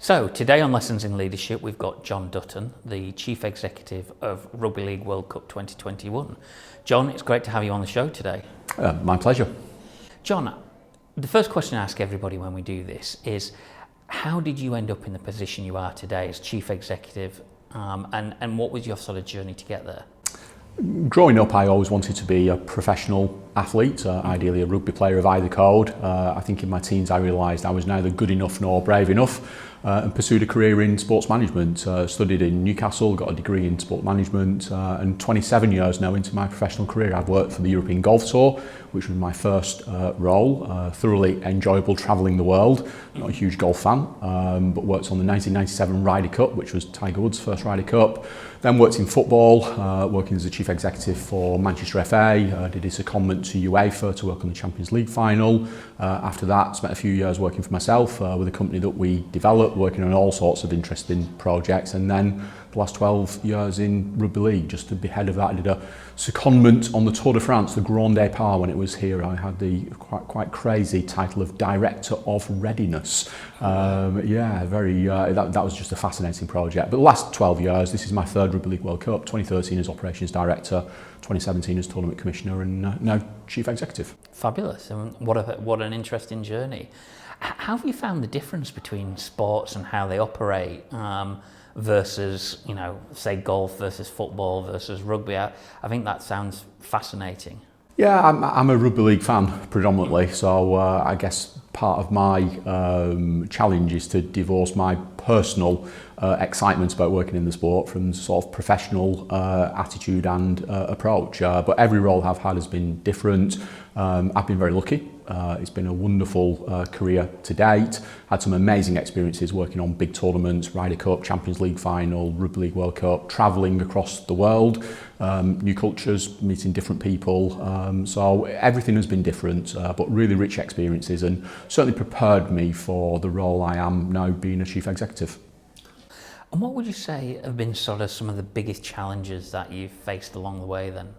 So today on Lessons in Leadership, we've got Jon Dutton, the Chief Executive of Rugby League World Cup 2021. Jon, it's great to have you on the show today. My pleasure. Jon, the first question I ask everybody when we do this is, how did you end up in the position you are today as Chief Executive, and what was your sort of journey to get there? Growing up, I always wanted to be a professional athlete, ideally a rugby player of either code. I think in my teens I realised I was neither good enough nor brave enough, and pursued a career in sports management. Studied in Newcastle, got a degree in sport management, and 27 years now into my professional career I've worked for the European Golf Tour, which was my first role. Thoroughly enjoyable travelling the world. Not a huge golf fan, but worked on the 1997 Ryder Cup, which was Tiger Woods' first Ryder Cup. Then worked in football, working as a chief executive for Manchester FA, did a secondment to UEFA to work on the Champions League final. After that, spent a few years working for myself with a company that we developed, working on all sorts of interesting projects, and then the last 12 years in rugby league. Just to be head of that, I did a secondment on the Tour de France, the Grand Départ, when it was here. I had the quite crazy title of Director of Readiness. That was just a fascinating project. But the last 12 years, this is my third Rugby League World Cup, 2013 as Operations Director, 2017 as Tournament Commissioner, and now Chief Executive. Fabulous, and what an interesting journey. How have you found the difference between sports and how they operate versus, say golf versus football versus rugby? I think that sounds fascinating. Yeah, I'm a rugby league fan predominantly, so I guess part of my challenge is to divorce my personal excitement about working in the sport from sort of professional attitude and approach. But every role I've had has been different. I've been very lucky. It's been a wonderful career to date. Had some amazing experiences working on big tournaments, Ryder Cup, Champions League final, Rugby League World Cup, travelling across the world, new cultures, meeting different people. So everything has been different, but really rich experiences, and certainly prepared me for the role I am now, being a chief executive. And what would you say have been sort of some of the biggest challenges that you've faced along the way then?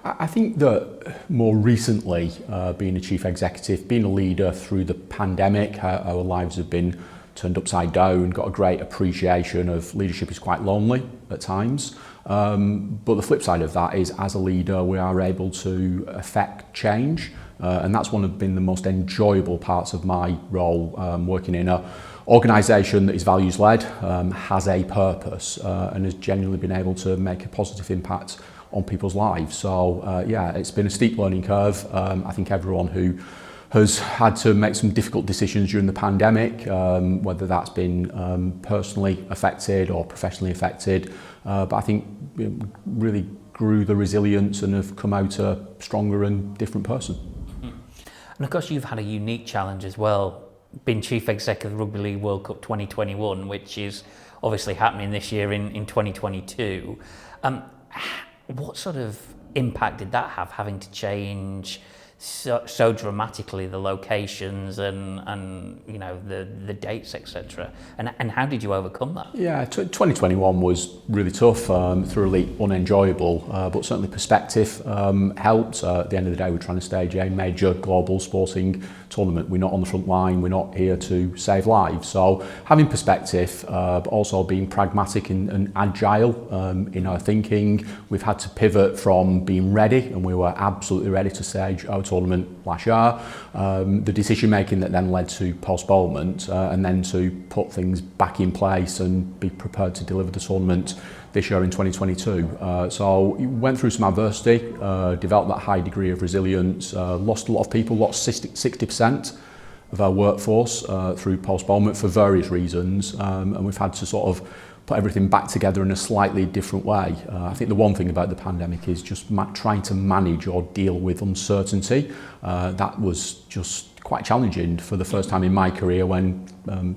I think that more recently, being a chief executive, being a leader through the pandemic, our lives have been turned upside down, got a great appreciation of leadership is quite lonely at times. But the flip side of that is, as a leader, we are able to affect change. And that's been the most enjoyable parts of my role, working in an organisation that is values-led, has a purpose, and has genuinely been able to make a positive impact on people's lives. So it's been a steep learning curve. I think everyone who has had to make some difficult decisions during the pandemic, whether that's been personally affected or professionally affected, but I think really grew the resilience and have come out a stronger and different person. And of course you've had a unique challenge as well, being Chief Executive of Rugby League World Cup 2021, which is obviously happening this year in 2022. What sort of impact did that have, having to change so dramatically the locations and the dates, etc. And how did you overcome that? Yeah, 2021 was really tough, thoroughly unenjoyable, but certainly perspective helped. At the end of the day, we're trying to stage a major global sporting tournament. We're not on the front line, we're not here to save lives. So having perspective, but also being pragmatic and agile in our thinking. We've had to pivot from being ready, and we were absolutely ready to stage our tournament last year. The decision making that then led to postponement, and then to put things back in place and be prepared to deliver the tournament this year in 2022. So we went through some adversity, developed that high degree of resilience, lost a lot of people, lost 60% of our workforce through postponement for various reasons, and we've had to sort of put everything back together in a slightly different way. I think the one thing about the pandemic is just trying to manage or deal with uncertainty. That was just quite challenging for the first time in my career, when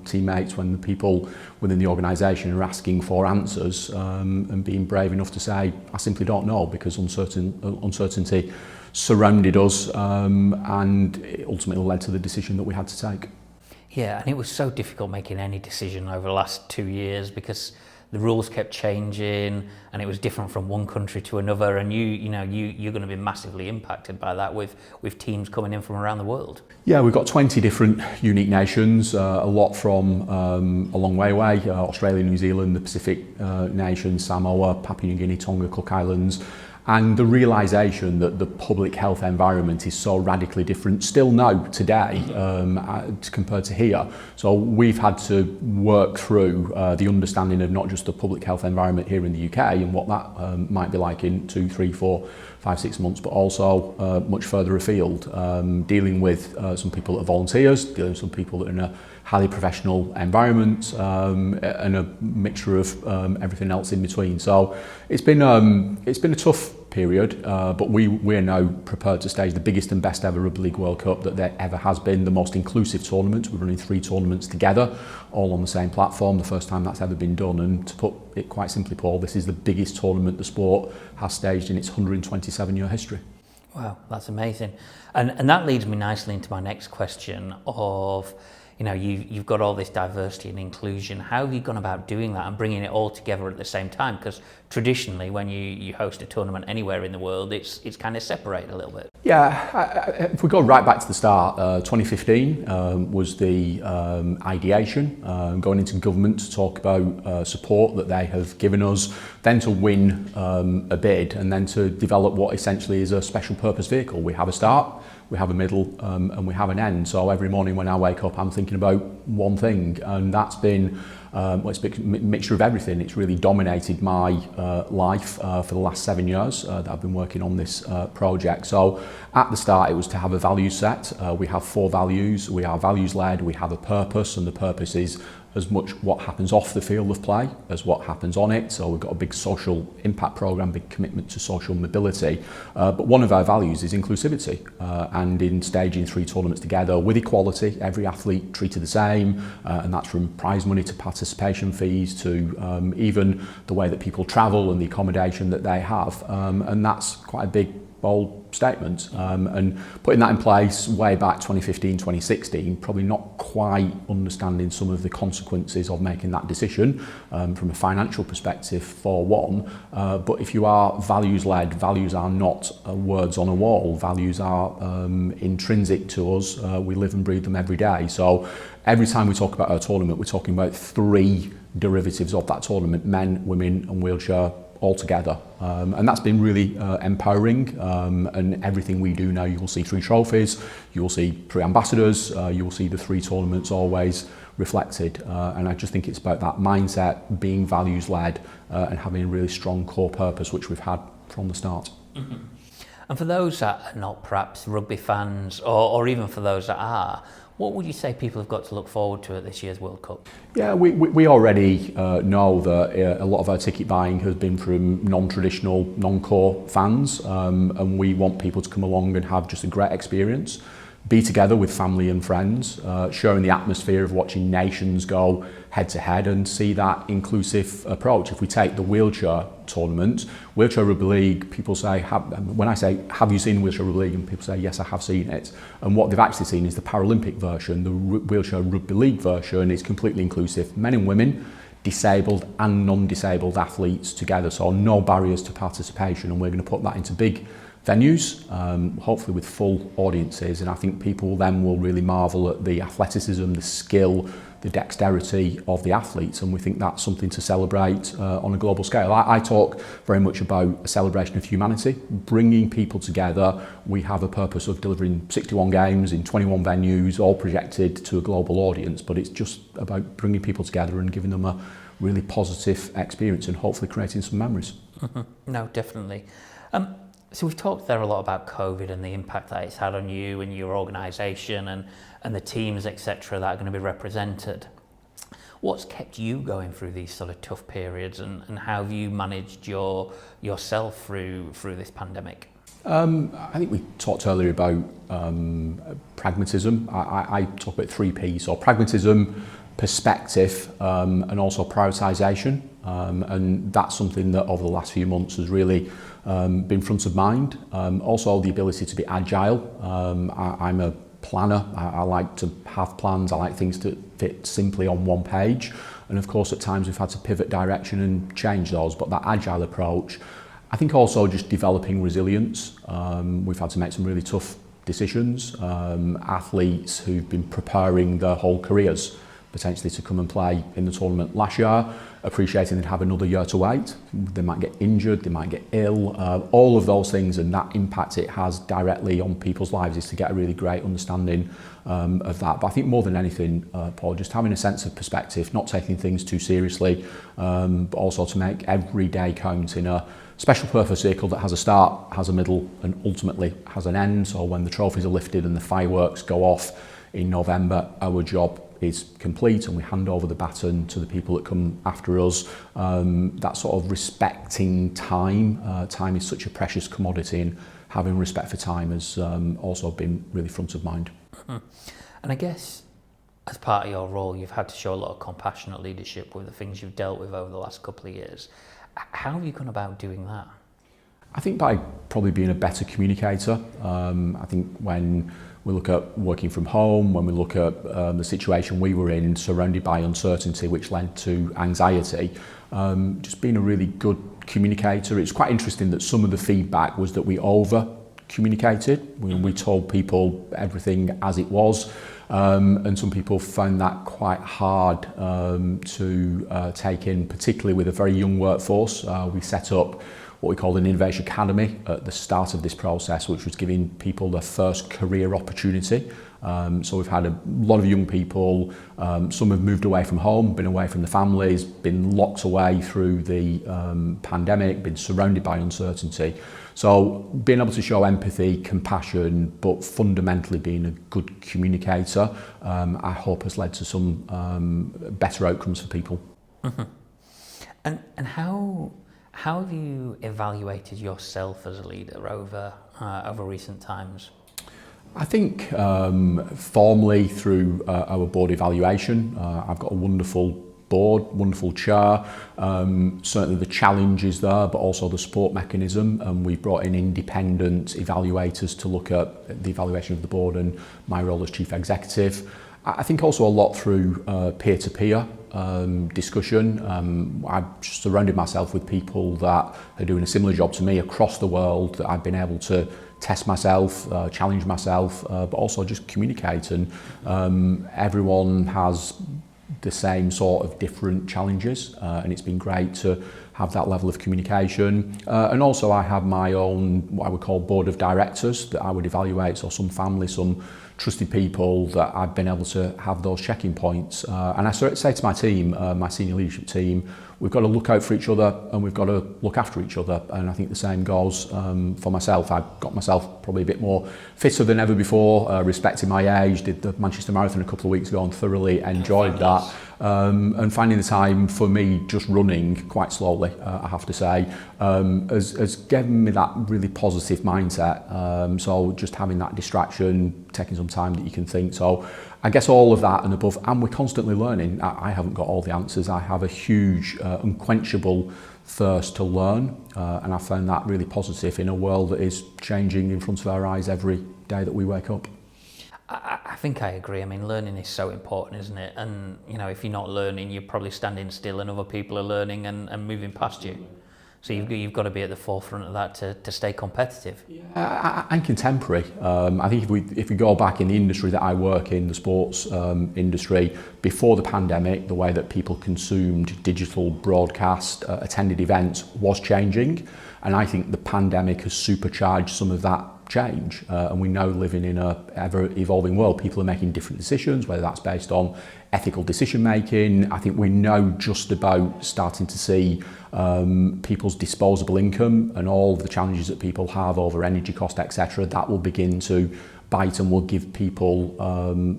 teammates, when the people within the organisation are asking for answers, and being brave enough to say, I simply don't know, because uncertainty surrounded us, and it ultimately led to the decision that we had to take. Yeah, and it was so difficult making any decision over the last 2 years, because the rules kept changing, and it was different from one country to another. And you're going to be massively impacted by that with teams coming in from around the world. Yeah, we've got 20 different unique nations, a lot from a long way away, Australia, New Zealand, the Pacific nations, Samoa, Papua New Guinea, Tonga, Cook Islands. And the realisation that the public health environment is so radically different still now today compared to here. So we've had to work through the understanding of not just the public health environment here in the UK and what that might be like in 2, 3, 4, 5, 6 months, but also much further afield, dealing with some people that are volunteers, dealing with some people that are in a highly professional environment, and a mixture of everything else in between. So it's been a tough period, but we're now prepared to stage the biggest and best ever Rugby League World Cup that there ever has been, the most inclusive tournament. We're running 3 tournaments together, all on the same platform, the first time that's ever been done. And to put it quite simply, Paul, this is the biggest tournament the sport has staged in its 127-year history. Wow, that's amazing. And that leads me nicely into my next question of, you've got all this diversity and inclusion. How have you gone about doing that and bringing it all together at the same time? Because traditionally, when you host a tournament anywhere in the world, it's kind of separated a little bit. Yeah, if we go right back to the start, 2015 was the ideation, going into government to talk about support that they have given us, then to win a bid, and then to develop what essentially is a special purpose vehicle. We have a start, we have a middle, and we have an end. So every morning when I wake up, I'm thinking about one thing, and that's been it's a mixture of everything. It's really dominated my life for the last 7 years that I've been working on this project. So at the start, it was to have a value set. We have 4 values. We are values led. We have a purpose, and the purpose is as much what happens off the field of play as what happens on it. So we've got a big social impact program, big commitment to social mobility. But one of our values is inclusivity, and in staging 3 tournaments together with equality, every athlete treated the same, and that's from prize money to participation fees to even the way that people travel and the accommodation that they have. And that's quite a big, bold statement, and putting that in place way back 2015, 2016, probably not quite understanding some of the consequences of making that decision from a financial perspective for one, but if you are values led, values are not words on a wall, values are intrinsic to us, we live and breathe them every day. So every time we talk about our tournament, we're talking about 3 derivatives of that tournament: men, women and wheelchair, all together, and that's been really empowering, and everything we do now, you will see 3 trophies, you will see 3 ambassadors, you will see the 3 tournaments always reflected, and I just think it's about that mindset, being values led, and having a really strong core purpose, which we've had from the start. Mm-hmm. And for those that are not perhaps rugby fans, or even for those that are, what would you say people have got to look forward to at this year's World Cup? Yeah, we already know that a lot of our ticket buying has been from non-traditional, non-core fans, and we want people to come along and have just a great experience, be together with family and friends, sharing the atmosphere of watching nations go head to head and see that inclusive approach. If we take the wheelchair tournament, wheelchair rugby league, people say, when I say, have you seen wheelchair rugby league? And people say, yes, I have seen it. And what they've actually seen is the Paralympic version. The wheelchair rugby league version is completely inclusive. Men and women, disabled and non-disabled athletes together. So no barriers to participation. And we're going to put that into big venues, hopefully with full audiences, and I think people then will really marvel at the athleticism, the skill, the dexterity of the athletes, and we think that's something to celebrate on a global scale. I talk very much about a celebration of humanity, bringing people together. We have a purpose of delivering 61 games in 21 venues, all projected to a global audience, but it's just about bringing people together and giving them a really positive experience and hopefully creating some memories. Mm-hmm. No, definitely. So we've talked there a lot about COVID and the impact that it's had on you and your organisation and the teams, etc., that are going to be represented. What's kept you going through these sort of tough periods, and how have you managed yourself through this pandemic? I think we talked earlier about pragmatism. I talk about 3 P's, so pragmatism, perspective, and also prioritisation, and that's something that over the last few months has really been front of mind. Also the ability to be agile. I'm a planner. I like to have plans. I like things to fit simply on one page. And of course, at times we've had to pivot direction and change those. But that agile approach, I think also just developing resilience. We've had to make some really tough decisions. Athletes who've been preparing their whole careers potentially to come and play in the tournament last year, appreciating they'd have another year to wait. They might get injured, they might get ill, all of those things, and that impact it has directly on people's lives is to get a really great understanding of that. But I think more than anything, Paul, just having a sense of perspective, not taking things too seriously, but also to make every day count in a special purpose vehicle that has a start, has a middle, and ultimately has an end. So when the trophies are lifted and the fireworks go off in November, our job is complete and we hand over the baton to the people that come after us. That sort of respecting time. Time is such a precious commodity, and having respect for time has also been really front of mind. And I guess as part of your role, you've had to show a lot of compassionate leadership with the things you've dealt with over the last couple of years. How have you gone about doing that? I think by probably being a better communicator. I think when we look at working from home, when we look at the situation we were in, surrounded by uncertainty, which led to anxiety, just being a really good communicator. It's quite interesting that some of the feedback was that we over communicated. We told people everything as it was, and some people found that quite hard to take in, particularly with a very young workforce. We set up what we called an Innovation Academy at the start of this process, which was giving people their first career opportunity. So we've had a lot of young people, some have moved away from home, been away from the families, been locked away through the pandemic, been surrounded by uncertainty. So being able to show empathy, compassion, but fundamentally being a good communicator, I hope has led to some better outcomes for people. Mm-hmm. And how have you evaluated yourself as a leader over recent times? I think formally through our board evaluation. I've got a wonderful board, wonderful chair. Certainly the challenge is there, but also the support mechanism. And we brought in independent evaluators to look at the evaluation of the board and my role as chief executive. I think also a lot through peer-to-peer discussion. I've surrounded myself with people that are doing a similar job to me across the world, that I've been able to test myself, challenge myself, but also just communicate. And everyone has the same sort of different challenges, and it's been great to have that level of communication. And also I have my own, what I would call board of directors that I would evaluate, so some family, some trusted people that I've been able to have those checking points. And I say to my team, my senior leadership team, we've got to look out for each other and we've got to look after each other. And I think the same goes for myself. I've got myself probably a bit more fitter than ever before, respecting my age, did the Manchester Marathon a couple of weeks ago and thoroughly enjoyed that. And finding the time for me just running quite slowly, I have to say, has given me that really positive mindset. So just having that distraction, taking some time that you can think. So I guess all of that and above, and we're constantly learning. I haven't got all the answers. I have a huge, unquenchable thirst to learn, and I found that really positive in a world that is changing in front of our eyes every day that we wake up. I think I agree. I mean, learning is so important, isn't it? And, you know, if you're not learning, you're probably standing still and other people are learning and moving past you. So you've got to be at the forefront of that to stay competitive. And contemporary. I think if we go back in the industry that I work in, the sports industry, before the pandemic, the way that people consumed digital broadcast, attended events was changing. And I think the pandemic has supercharged some of that change, and we now live in a ever evolving world. People are making different decisions, whether that's based on ethical decision making. I think we're now just about starting to see people's disposable income and all the challenges that people have over energy cost, etc. That will begin to bite and will give people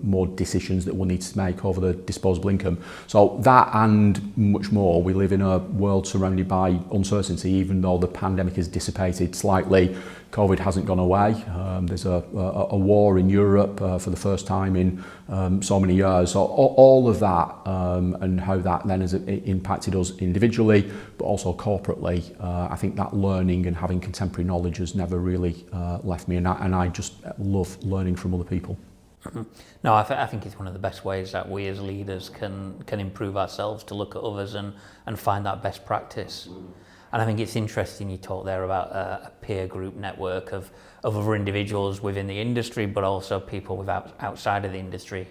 more decisions that we'll need to make over the disposable income. So that and much more, we live in a world surrounded by uncertainty. Even though the pandemic has dissipated slightly, COVID hasn't gone away. There's a war in Europe for the first time in so many years. So all of that and how that then has impacted us individually, but also corporately. I think that learning and having contemporary knowledge has never really left me, and I just love learning from other people. No, I think it's one of the best ways that we as leaders can improve ourselves, to look at others and find that best practice. And I think it's interesting you talk there about a peer group network of other individuals within the industry, but also people outside of the industry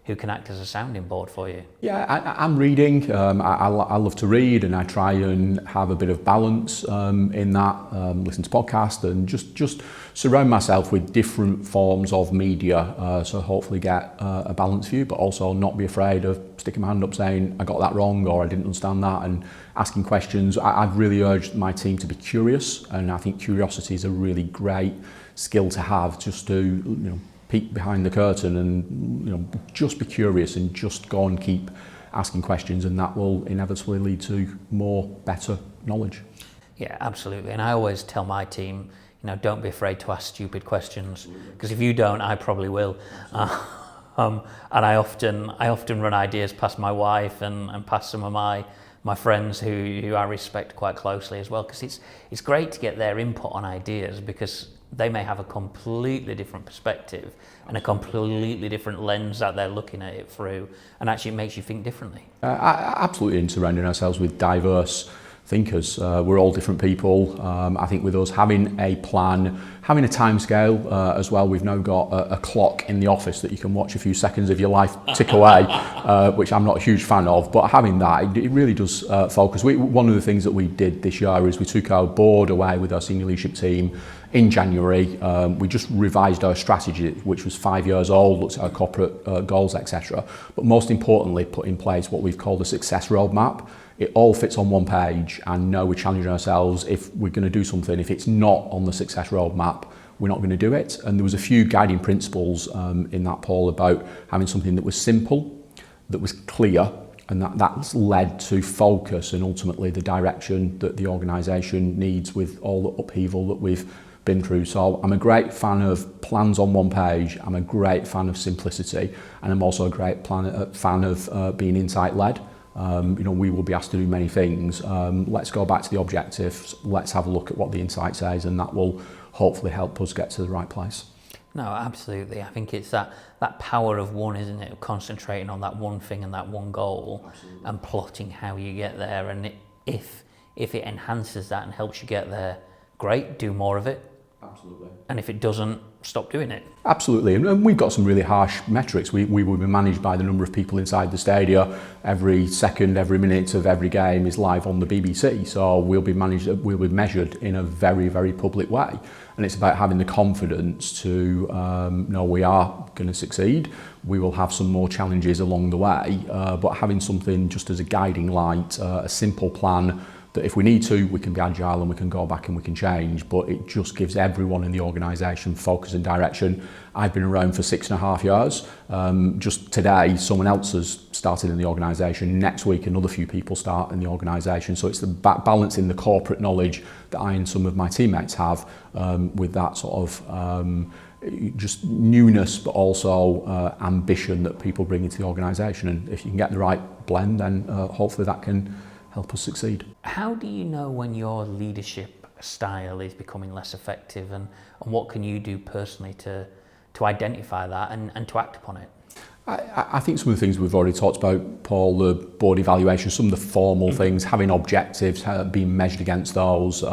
who can act as a sounding board for you. Yeah, I'm reading. I love to read, and I try and have a bit of balance in that. Listen to podcasts and just surround myself with different forms of media. So hopefully get a balanced view, but also not be afraid of sticking my hand up saying I got that wrong or I didn't understand that, and asking questions. I've really urged my team to be curious, and I think curiosity is a really great skill to have, just to peek behind the curtain and just be curious and just go and keep asking questions, and that will inevitably lead to better knowledge. Yeah, absolutely. And I always tell my team, don't be afraid to ask stupid questions, because if you don't, I probably will. And I often run ideas past my wife and past some of my friends who I respect quite closely as well, because it's great to get their input on ideas, because they may have a completely different perspective and a completely different lens that they're looking at it through, and actually it makes you think differently. Absolutely, in surrounding ourselves with diverse thinkers. We're all different people. I think with us having a plan, having a timescale as well, we've now got a clock in the office that you can watch a few seconds of your life tick away, which I'm not a huge fan of, but having that, it really does focus. One of the things that we did this year is we took our board away with our senior leadership team in January. We just revised our strategy, which was 5 years old, looked at our corporate goals, etc. But most importantly, put in place what we've called a success roadmap. It all fits on one page, and now we're challenging ourselves. If we're going to do something, if it's not on the success roadmap, we're not going to do it. And there was a few guiding principles in that, Paul, about having something that was simple, that was clear, and that's led to focus and ultimately the direction that the organisation needs with all the upheaval that we've been through. So I'm a great fan of plans on one page. I'm a great fan of simplicity, and I'm also a great fan of being insight-led. We will be asked to do many things. Let's go back to the objectives. Let's have a look at what the insight says, and that will hopefully help us get to the right place. No, absolutely. I think it's that power of one, isn't it? Of concentrating on that one thing and that one goal. Absolutely. And plotting how you get there. And if it enhances that and helps you get there, great, do more of it. Absolutely. And if it doesn't, stop doing it. Absolutely, and we've got some really harsh metrics. We will be managed by the number of people inside the stadia. Every second, every minute of every game is live on the BBC, so we'll be measured in a very, very public way. And it's about having the confidence to know we are going to succeed. We will have some more challenges along the way, but having something just as a guiding light, a simple plan, that if we need to, we can be agile and we can go back and we can change, but it just gives everyone in the organisation focus and direction. I've been around for 6.5 years. Just today, someone else has started in the organisation. Next week, another few people start in the organisation. So it's the balance in the corporate knowledge that I and some of my teammates have with that sort of just newness, but also ambition that people bring into the organisation. And if you can get the right blend, then hopefully that can help us succeed. How do you know when your leadership style is becoming less effective, and what can you do personally to identify that and to act upon it? I think some of the things we've already talked about, Paul, the board evaluation, some of the formal things, having objectives, being measured against those.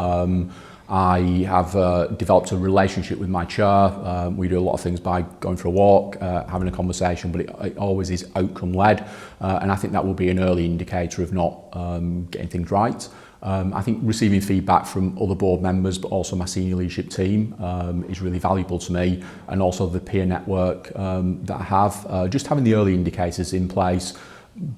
I have developed a relationship with my chair. We do a lot of things by going for a walk, having a conversation, but it always is outcome-led. And I think that will be an early indicator of not getting things right. I think receiving feedback from other board members, but also my senior leadership team, is really valuable to me. And also the peer network that I have, just having the early indicators in place,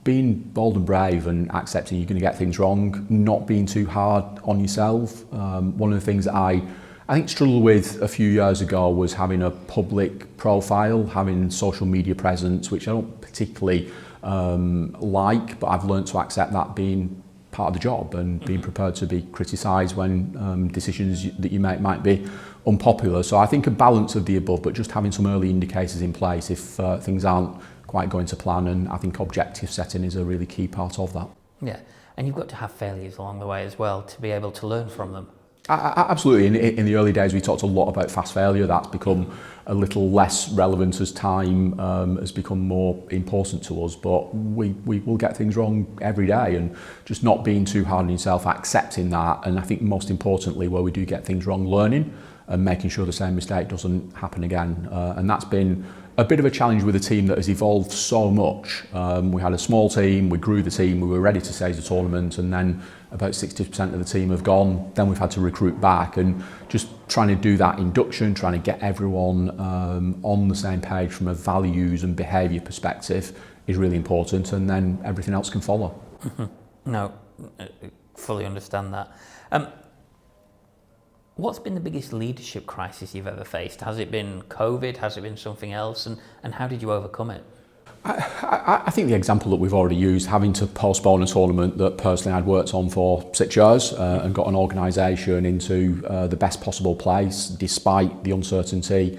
being bold and brave and accepting you're going to get things wrong, not being too hard on yourself. One of the things that I think struggled with a few years ago was having a public profile, having social media presence, which I don't particularly like, but I've learned to accept that being part of the job and being prepared to be criticised when decisions that you make might be unpopular. So I think a balance of the above, but just having some early indicators in place if things aren't quite going to plan, and I think objective setting is a really key part of that. Yeah, and you've got to have failures along the way as well to be able to learn from them. Absolutely. In the early days, we talked a lot about fast failure. That's become a little less relevant as time has become more important to us. But we will get things wrong every day, and just not being too hard on yourself, accepting that. And I think most importantly, where we do get things wrong, learning and making sure the same mistake doesn't happen again. And that's been a bit of a challenge with a team that has evolved so much. We had a small team, we grew the team, we were ready to stage the tournament, and then about 60% of the team have gone. Then we've had to recruit back, and just trying to do that induction, trying to get everyone on the same page from a values and behaviour perspective is really important, and then everything else can follow. No, fully understand that. What's been the biggest leadership crisis you've ever faced? Has it been COVID? Has it been something else? And how did you overcome it? I think the example that we've already used, having to postpone a tournament that personally I'd worked on for 6 years and got an organisation into the best possible place despite the uncertainty,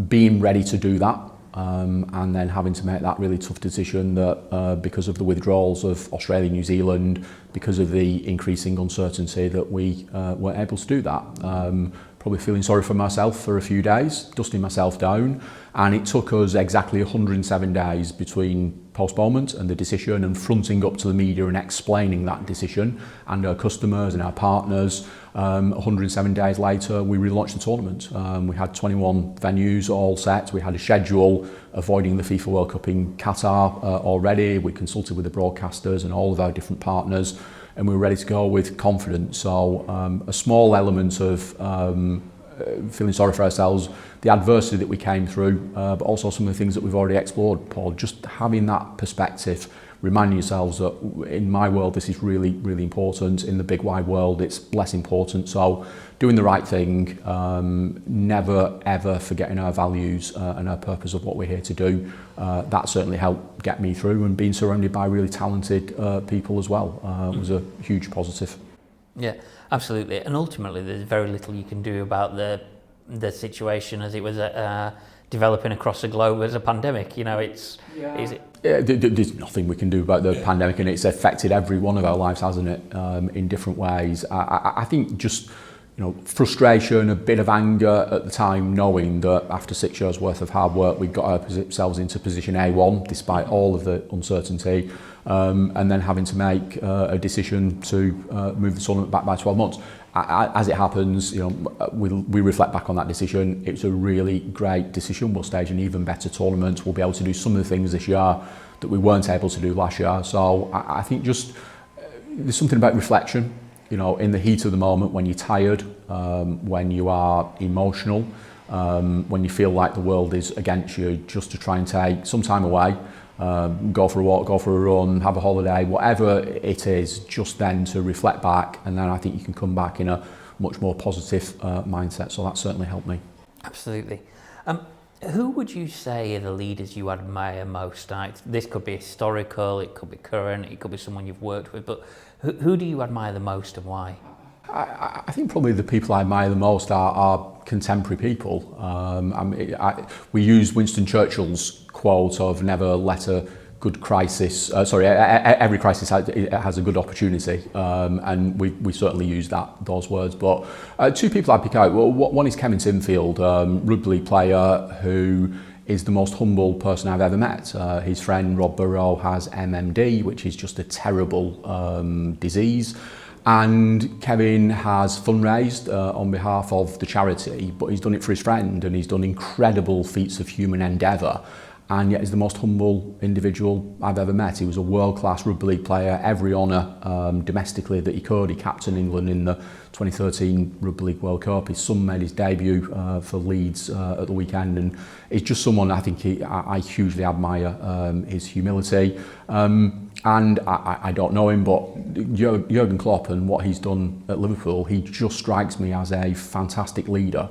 being ready to do that, and then having to make that really tough decision that because of the withdrawals of Australia, New Zealand, because of the increasing uncertainty that we weren't able to do that. Probably feeling sorry for myself for a few days, dusting myself down, and it took us exactly 107 days between postponement and the decision and fronting up to the media and explaining that decision and our customers and our partners. 107 days later, we relaunched the tournament. We had 21 venues all set. We had a schedule avoiding the FIFA World Cup in Qatar already. We consulted with the broadcasters and all of our different partners, and we were ready to go with confidence. So a small element of feeling sorry for ourselves, the adversity that we came through, but also some of the things that we've already explored, Paul. Just having that perspective, reminding yourselves that in my world this is really, really important. In the big wide world it's less important. So doing the right thing, never ever forgetting our values and our purpose of what we're here to do. That certainly helped get me through, and being surrounded by really talented people as well was a huge positive. Yeah, absolutely. And ultimately there's very little you can do about the situation as it was developing across the globe as a pandemic. You know, there's nothing we can do about the pandemic, and it's affected every one of our lives, hasn't it, in different ways. I think just, frustration, a bit of anger at the time, knowing that after 6 years worth of hard work, we got ourselves into position A1 despite all of the uncertainty, and then having to make a decision to move the tournament back by 12 months. As it happens, we reflect back on that decision. It's a really great decision. We'll stage an even better tournament. We'll be able to do some of the things this year that we weren't able to do last year. So I think just there's something about reflection, in the heat of the moment, when you're tired, when you are emotional, when you feel like the world is against you, just to try and take some time away, go for a walk, go for a run, have a holiday, whatever it is, just then to reflect back, and then I think you can come back in a much more positive mindset. So that certainly helped me. Absolutely. Who would you say are the leaders you admire most? This could be historical, it could be current, it could be someone you've worked with, but who do you admire the most and why? I think probably the people I admire the most are contemporary people. We use Winston Churchill's quote of never let a good crisis, every crisis has a good opportunity, and we certainly use those words. But two people I'd pick out, well, one is Kevin Sinfield, rugby league player who is the most humble person I've ever met. His friend Rob Burrow has MMD, which is just a terrible disease. And Kevin has fundraised on behalf of the charity, but he's done it for his friend, and he's done incredible feats of human endeavour. And yet he's the most humble individual I've ever met. He was a world-class rugby league player, every honour domestically that he could. He captained England in the 2013 Rugby League World Cup. His son made his debut for Leeds at the weekend, and he's just someone I think I hugely admire, his humility. And I don't know him, but Jurgen Klopp and what he's done at Liverpool, he just strikes me as a fantastic leader,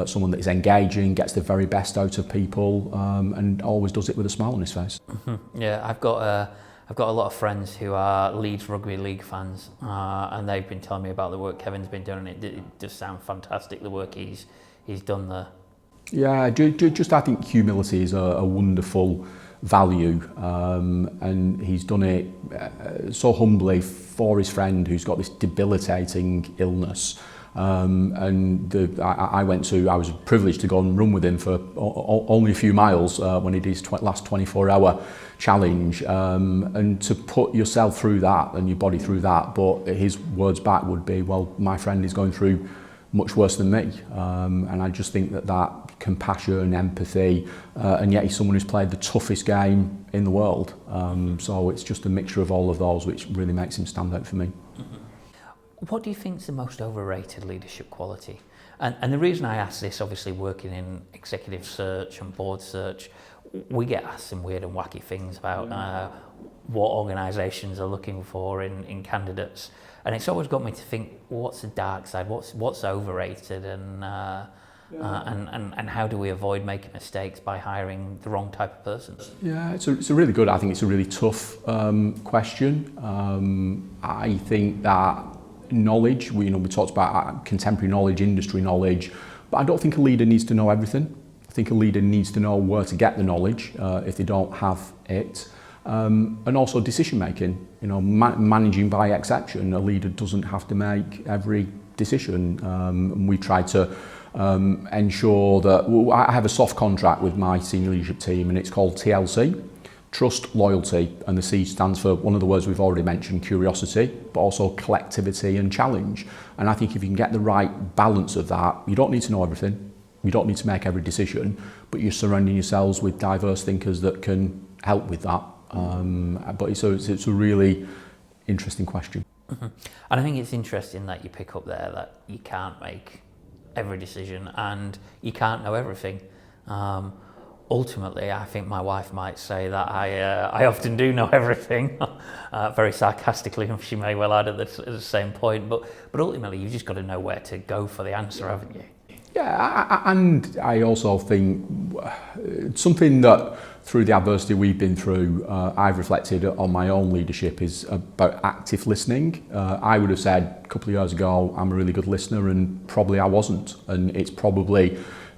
someone that is engaging, gets the very best out of people, and always does it with a smile on his face. Mm-hmm. Yeah, I've got a lot of friends who are Leeds Rugby League fans, and they've been telling me about the work Kevin's been doing. It does sound fantastic, the work he's done there. Yeah, just I think humility is a wonderful value, and he's done it so humbly for his friend who's got this debilitating illness, I was privileged to go and run with him for only a few miles when he did his last 24-hour challenge, and to put yourself through that and your body through that, but his words back would be, well, my friend is going through much worse than me, and I just think that compassion, empathy, and yet he's someone who's played the toughest game in the world, so it's just a mixture of all of those which really makes him stand out for me. What do you think is the most overrated leadership quality? And the reason I ask this, obviously working in executive search and board search, we get asked some weird and wacky things about what organisations are looking for in candidates, and it's always got me to think, what's the dark side? What's overrated, and how do we avoid making mistakes by hiring the wrong type of person? Yeah, it's a really good. I think it's a really tough question. I think that knowledge, we talked about contemporary knowledge, industry knowledge, but I don't think a leader needs to know everything. I think a leader needs to know where to get the knowledge if they don't have it, and also decision making. Managing by exception. A leader doesn't have to make every decision. And we try to ensure that I have a soft contract with my senior leadership team, and it's called TLC. Trust, loyalty, and the C stands for one of the words we've already mentioned, curiosity, but also collectivity and challenge. And I think if you can get the right balance of that, you don't need to know everything, you don't need to make every decision, but you're surrounding yourselves with diverse thinkers that can help with that. But it's a really interesting question. Mm-hmm. And I think it's interesting that you pick up there that you can't make every decision and you can't know everything. Ultimately, I think my wife might say that I often do know everything, very sarcastically, she may well add at the same point, but ultimately you've just got to know where to go for the answer, haven't you? Yeah, and I also think something that through the adversity we've been through, I've reflected on my own leadership is about active listening. I would have said a couple of years ago, I'm a really good listener, and probably I wasn't, and it's probably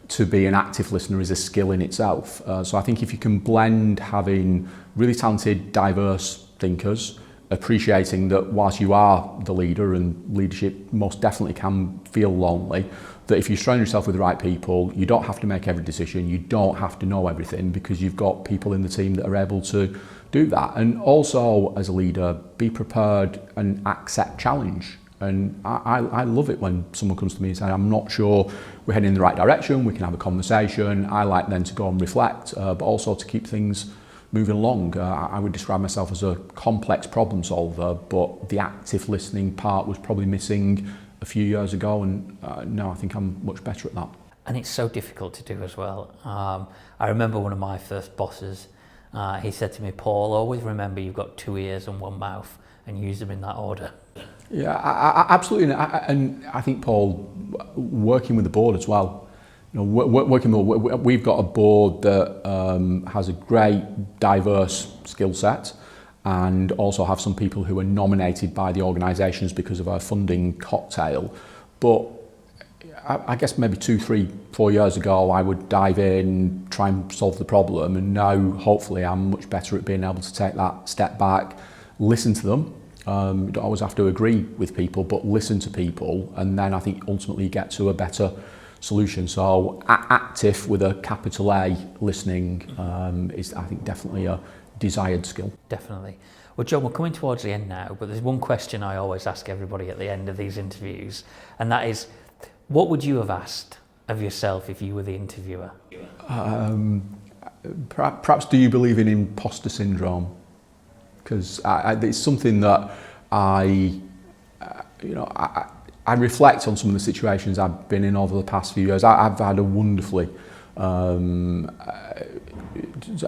to be an active listener is a skill in itself. So I think if you can blend having really talented, diverse thinkers, appreciating that whilst you are the leader, and leadership most definitely can feel lonely, that if you surround yourself with the right people, you don't have to make every decision, you don't have to know everything, because you've got people in the team that are able to do that. And also, as a leader, be prepared and accept challenge. And I love it when someone comes to me and says, I'm not sure we're heading in the right direction, we can have a conversation. I like then to go and reflect, but also to keep things moving along. I would describe myself as a complex problem solver, but the active listening part was probably missing a few years ago, and now I think I'm much better at that. And it's so difficult to do as well. I remember one of my first bosses, he said to me, Paul, always remember you've got 2 ears and 1 mouth, and use them in that order. Yeah, absolutely, and I think, Paul, working with the board as well. We've got a board that has a great, diverse skill set, and also have some people who are nominated by the organisations because of our funding cocktail. But I guess maybe 2, 3, 4 years ago, I would dive in, try and solve the problem, and now hopefully I'm much better at being able to take that step back, listen to them. You don't always have to agree with people, but listen to people, and then I think ultimately you get to a better solution. So active with a capital A listening is, I think, definitely a desired skill. Definitely. Well, Jon, we're coming towards the end now, but there's one question I always ask everybody at the end of these interviews, and that is, what would you have asked of yourself if you were the interviewer? Perhaps, do you believe in imposter syndrome? Because it's something that I reflect on some of the situations I've been in over the past few years. I've had a wonderfully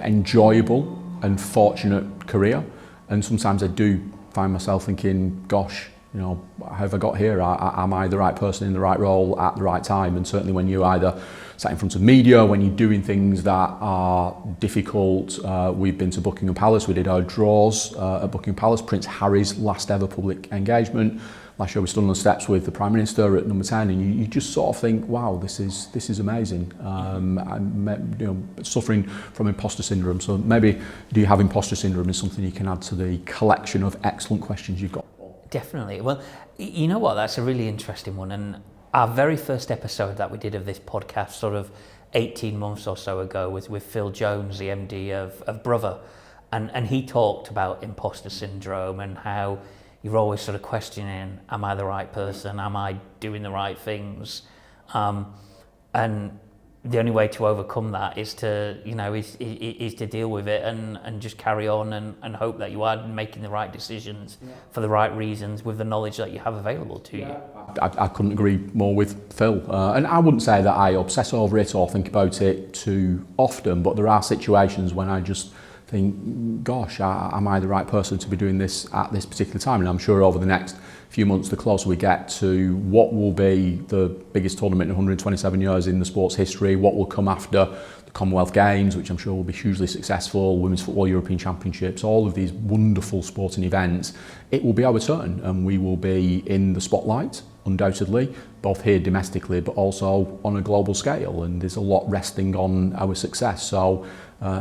enjoyable and fortunate career, and sometimes I do find myself thinking, gosh, how have I got here? Am I the right person in the right role at the right time? And certainly when you either sat in front of media, when you're doing things that are difficult. We've been to Buckingham Palace, we did our draws at Buckingham Palace, Prince Harry's last ever public engagement. Last year we stood on the steps with the Prime Minister at number 10, and you just sort of think, wow, this is amazing. I'm suffering from imposter syndrome, so maybe do you have imposter syndrome is something you can add to the collection of excellent questions you've got. Definitely. Well, you know what, that's a really interesting one, and Our very first episode that we did of this podcast, sort of 18 months or so ago, was with Phil Jones, the MD of Brother. And he talked about imposter syndrome and how you're always sort of questioning, am I the right person? Am I doing the right things? And the only way to overcome that is to, is to deal with it and just carry on and hope that you are making the right decisions for the right reasons with the knowledge that you have available to you. I couldn't agree more with Phil. And I wouldn't say that I obsess over it or think about it too often, but there are situations when I just think, gosh, am I the right person to be doing this at this particular time? And I'm sure over the next few months, the closer we get to what will be the biggest tournament in 127 years in the sport's history, what will come after the Commonwealth Games, which I'm sure will be hugely successful, Women's Football European Championships, all of these wonderful sporting events, it will be our turn and we will be in the spotlight, undoubtedly, both here domestically but also on a global scale, and there's a lot resting on our success. So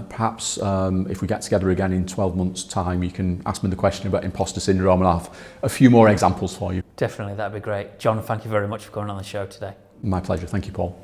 perhaps if we get together again in 12 months' time, you can ask me the question about imposter syndrome and I'll have a few more examples for you. Definitely, that'd be great. Jon, thank you very much for coming on the show today. My pleasure. Thank you, Paul.